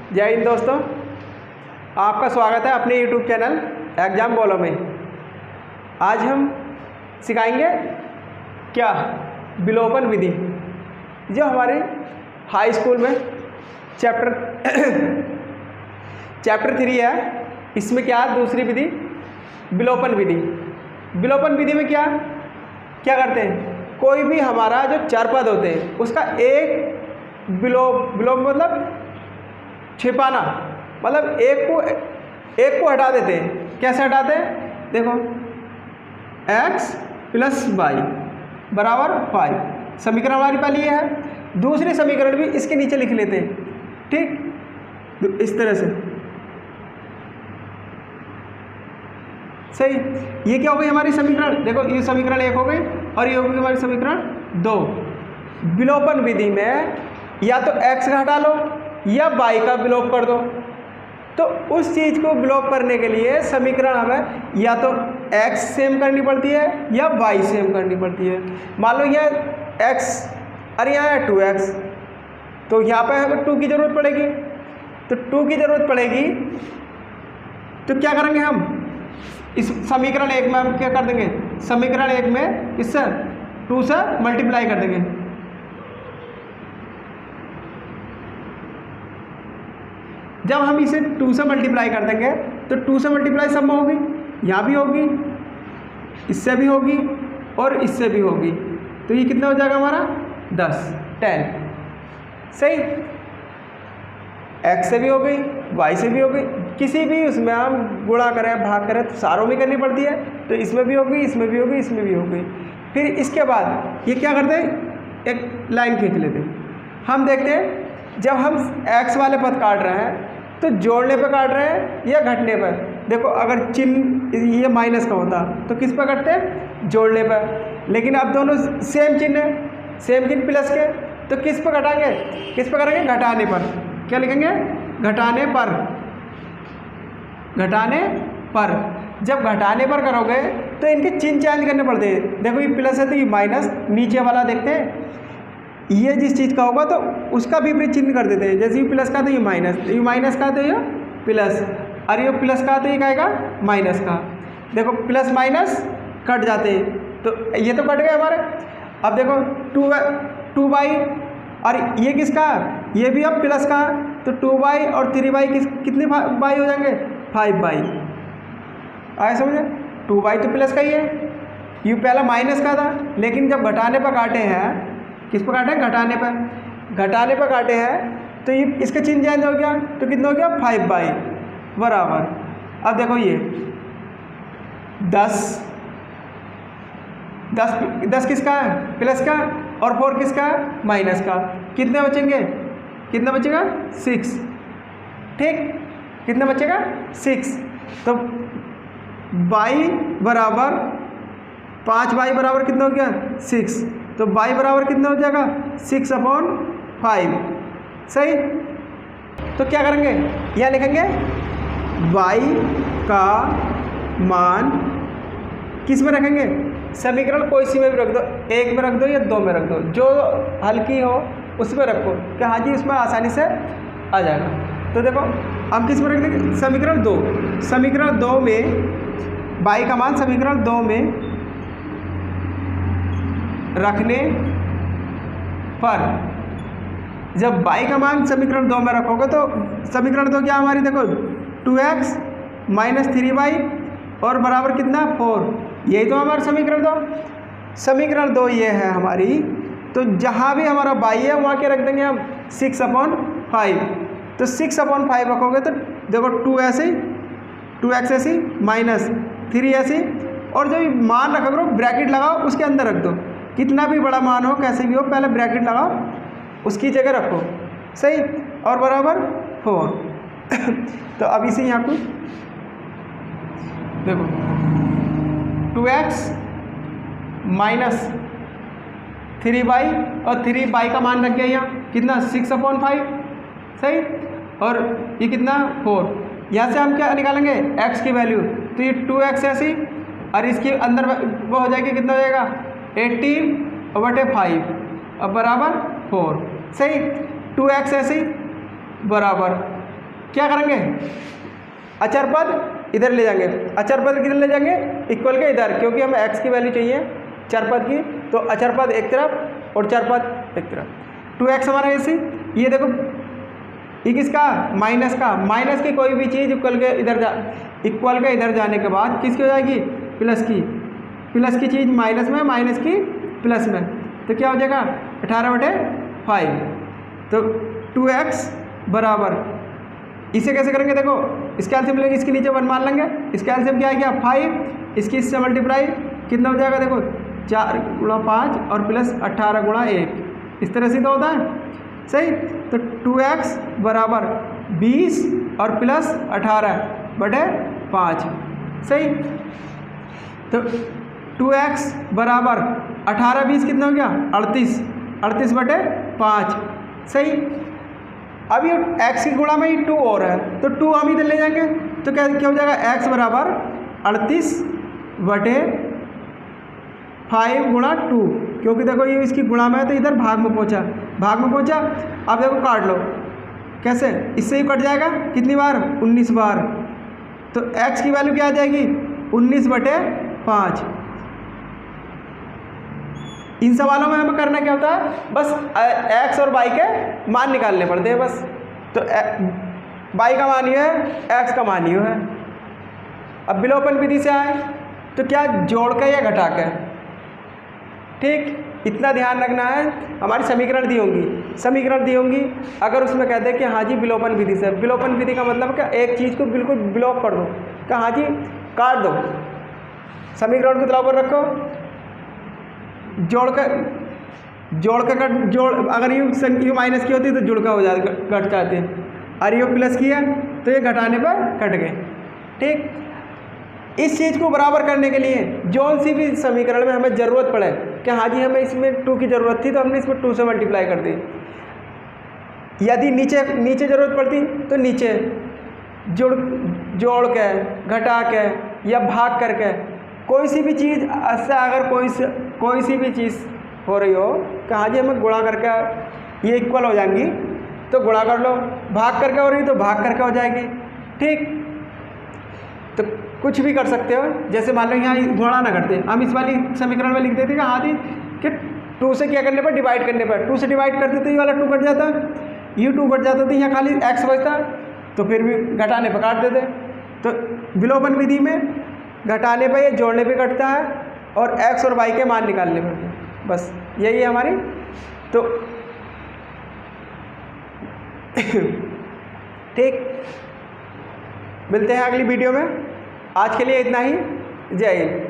जय हिंद दोस्तों, आपका स्वागत है अपने YouTube चैनल एग्जाम बोलो में। आज हम सिखाएंगे क्या विलोपन विधि, जो हमारे हाई स्कूल में चैप्टर 3 है। इसमें क्या दूसरी विधि विलोपन विधि। विलोपन विधि में क्या करते हैं, कोई भी हमारा जो चार पद होते हैं उसका एक विलोप मतलब छिपाना, मतलब एक को हटा देते हैं। कैसे हटाते हैं, देखो x + y बराबर 5 समीकरण हमारी पहली है। दूसरी समीकरण भी इसके नीचे लिख लेते हैं, ठीक, इस तरह से। सही, ये क्या हो गई हमारी समीकरण, देखो ये समीकरण 1 हो गई और ये हो गई हमारी समीकरण 2। विलोपन विधि में या तो x का हटा लो या y का विलोप कर दो। तो उस चीज़ को विलोप करने के लिए समीकरण हमें या तो x सेम करनी पड़ती है या y सेम करनी पड़ती है। मान लो यह x और यहाँ है 2x, तो यहाँ पे हमें 2 की ज़रूरत पड़ेगी। तो 2 की ज़रूरत पड़ेगी तो क्या करेंगे हम, इस समीकरण 1 में हम क्या कर देंगे, समीकरण 1 में इससे 2 से मल्टीप्लाई कर देंगे। जब हम इसे 2 से मल्टीप्लाई कर देंगे तो 2 से मल्टीप्लाई सब में होगी, यहाँ भी होगी, इससे भी होगी और इससे भी होगी। तो ये कितना हो जाएगा हमारा 10। सही, x से भी हो गई, y से भी हो गई। किसी भी उसमें हम गुणा करें भाग करें तो सारों में करनी पड़ती है। तो इसमें भी होगी, इसमें भी होगी, इसमें भी होगी। फिर इसके बाद ये क्या करते हैं, एक लाइन खींच लेते हैं। हम देखते हैं जब हम x वाले पद काट रहे हैं तो जोड़ने पे काट रहे हैं या घटने पर। देखो अगर चिन्ह ये माइनस का होता तो किस पर कटते हैं, जोड़ने पर। लेकिन अब दोनों सेम चिन्ह है, सेम चिन्ह प्लस के, तो किस पर घटाएंगे, किस पर करेंगे, घटाने पर। क्या लिखेंगे, घटाने पर। घटाने पर जब घटाने पर करोगे तो इनके चिन्ह चेंज करने पड़ते हैं। देखो ये प्लस है तो ये माइनस, नीचे वाला देखते हैं ये जिस चीज़ का होगा तो उसका विपरीत चिन्ह कर देते हैं। जैसे ये प्लस का तो ये माइनस, ये माइनस का तो ये प्लस, और ये प्लस का तो ये कहेगा माइनस का। देखो प्लस माइनस कट जाते हैं, तो ये तो कट गए हमारे। अब देखो 2y और ये किसका, ये भी अब प्लस का, तो 2y और 3y कितने y हो जाएंगे, 5y। आए समझे, 2y तो प्लस का ही है, ये पहला माइनस का था। लेकिन जब घटाने पर काटे हैं, किस पर काटे हैं, घटाने पर। घटाने पर काटे हैं तो ये इसका चिन्ह चेंज हो गया, तो कितना हो गया, 5y बराबर। अब देखो ये 10 किसका है, प्लस का, और 4 किसका है, माइनस का। कितने बचेंगे, कितना बचेगा, 6। ठीक, कितना बचेगा, 6। तो y बराबर 5y बराबर कितना हो गया, 6। तो y बराबर कितना हो जाएगा, 6/5। सही, तो क्या करेंगे, यह लिखेंगे y का मान किस में रखेंगे, समीकरण कोई सी में भी रख दो, 1 में रख दो या 2 में रख दो, जो हल्की हो उसमें रखो कि हाँ जी उसमें आसानी से आ जाएगा। तो देखो हम किस में रख देंगे, समीकरण 2। समीकरण 2 में y का मान समीकरण 2 में रखने पर, जब y का मान समीकरण 2 में रखोगे तो समीकरण 2 क्या हमारी, देखो 2x - 3y और बराबर कितना, 4। यही तो हमारा समीकरण 2। समीकरण 2 ये है हमारी। तो जहाँ भी हमारा y है वहाँ क्या रख देंगे हम, 6/5। तो 6/5 रखोगे तो देखो 2 ऐसे, 2x ऐसी, -3 ऐसी, और जब मान रखा करो ब्रैकेट लगाओ, उसके अंदर रख दो। कितना भी बड़ा मान हो, कैसे भी हो, पहले ब्रैकेट लगाओ, उसकी जगह रखो। सही, और बराबर 4। तो अब इसे यहाँ को देखो 2x - 3y और 3y का मान रख गया यहाँ कितना, 6/5। सही, और ये कितना, 4। यहाँ से हम क्या निकालेंगे, x की वैल्यू, तो ये 2x ऐसी, और इसके अंदर वो हो जाएगी, कितना हो जाएगा, 80/5 अब बराबर 4। सही, 2x ऐसी बराबर क्या करेंगे, अचर पद इधर ले जाएंगे, अचर पद किधर ले जाएंगे, इक्वल के इधर, क्योंकि हमें x की वैल्यू चाहिए चर पद की, तो अचर पद एक तरफ और चर पद एक तरफ। 2x हमारा ऐसे, ये देखो ये किसका, माइनस का, माइनस की कोई भी चीज़ इक्वल के इधर जाने के बाद किसकी हो जाएगी, प्लस की, प्लस की चीज़ माइनस में, माइनस की प्लस में, तो क्या हो जाएगा 18/5। तो 2x बराबर, इसे कैसे करेंगे, देखो इसका एलसीएम लेंगे, इसके नीचे 1 मान लेंगे, इसका एलसीएम क्या है, क्या 5, इसकी इससे मल्टीप्लाई कितना हो जाएगा, देखो 4 × 5 और प्लस 18 × 1, इस तरह से तो होता है सही। तो 2x बराबर 20 और प्लस 18/5 सही। तो 2x बराबर 18 20 कितना हो गया, 38/5 सही। अब ये x की गुणा में ही 2 और है, तो 2 हम इधर ले जाएंगे, तो क्या हो जाएगा, x बराबर 38/5 × 2, क्योंकि देखो ये इसकी गुणा में है तो इधर भाग में पहुंचा, भाग में पहुंचा। अब देखो काट लो, कैसे, इससे ही कट जाएगा, कितनी बार, 19 बार। तो x की वैल्यू क्या आ जाएगी, 19/5। इन सवालों में हमें करना क्या होता है, बस x और y के मान निकालने पड़ते हैं बस। तो y का मान ये है, x का मान ये है। अब विलोपन विधि से आए तो क्या जोड़ के या घटा के, ठीक, इतना ध्यान रखना है। हमारी समीकरण दी होंगी, अगर उसमें कहते हैं कि हाँ जी विलोपन विधि से, विलोपन विधि का मतलब क्या, एक चीज़ को बिल्कुल ब्लॉक कर दो, क्या हाँ जी काट दो, समीकरण को तलाव पर रखो, जोड़ अगर ये माइनस की होती तो जुड़ का हो जाता, घट जाते, और ये प्लस की है तो ये घटाने पर कट गए, ठीक। इस चीज़ को बराबर करने के लिए जौन सी भी समीकरण में हमें ज़रूरत पड़े कि हाँ जी हमें इसमें 2 की ज़रूरत थी तो हमने इसमें 2 से मल्टीप्लाई कर दी, यदि नीचे ज़रूरत पड़ती तो नीचे जोड़ के, घटा के या भाग करके, कोई सी भी चीज़ से अगर कोई सी भी चीज़ हो रही हो कि हाँ जी हमें गुणा करके ये इक्वल हो जाएंगी तो गुणा कर लो, भाग करके हो रही तो भाग करके हो जाएगी, ठीक। तो कुछ भी कर सकते हो, जैसे मान लो यहाँ गुणा ना करते, हम इस वाली समीकरण में लिख देते कि हाँ जी कि 2 से क्या करने पर, डिवाइड करने पर, 2 से डिवाइड करते तो ये वाला 2 कट जाता, ये 2 कट जाता, तो यहाँ खाली x बचता, तो फिर भी घटाने पर काट देते। तो विलोपन विधि में घटाने पर या जोड़ने पर कटता है और x और y के मान निकालने पड़ते हैं, बस यही है हमारी। तो ठीक, मिलते हैं अगली वीडियो में, आज के लिए इतना ही, जय हिंद।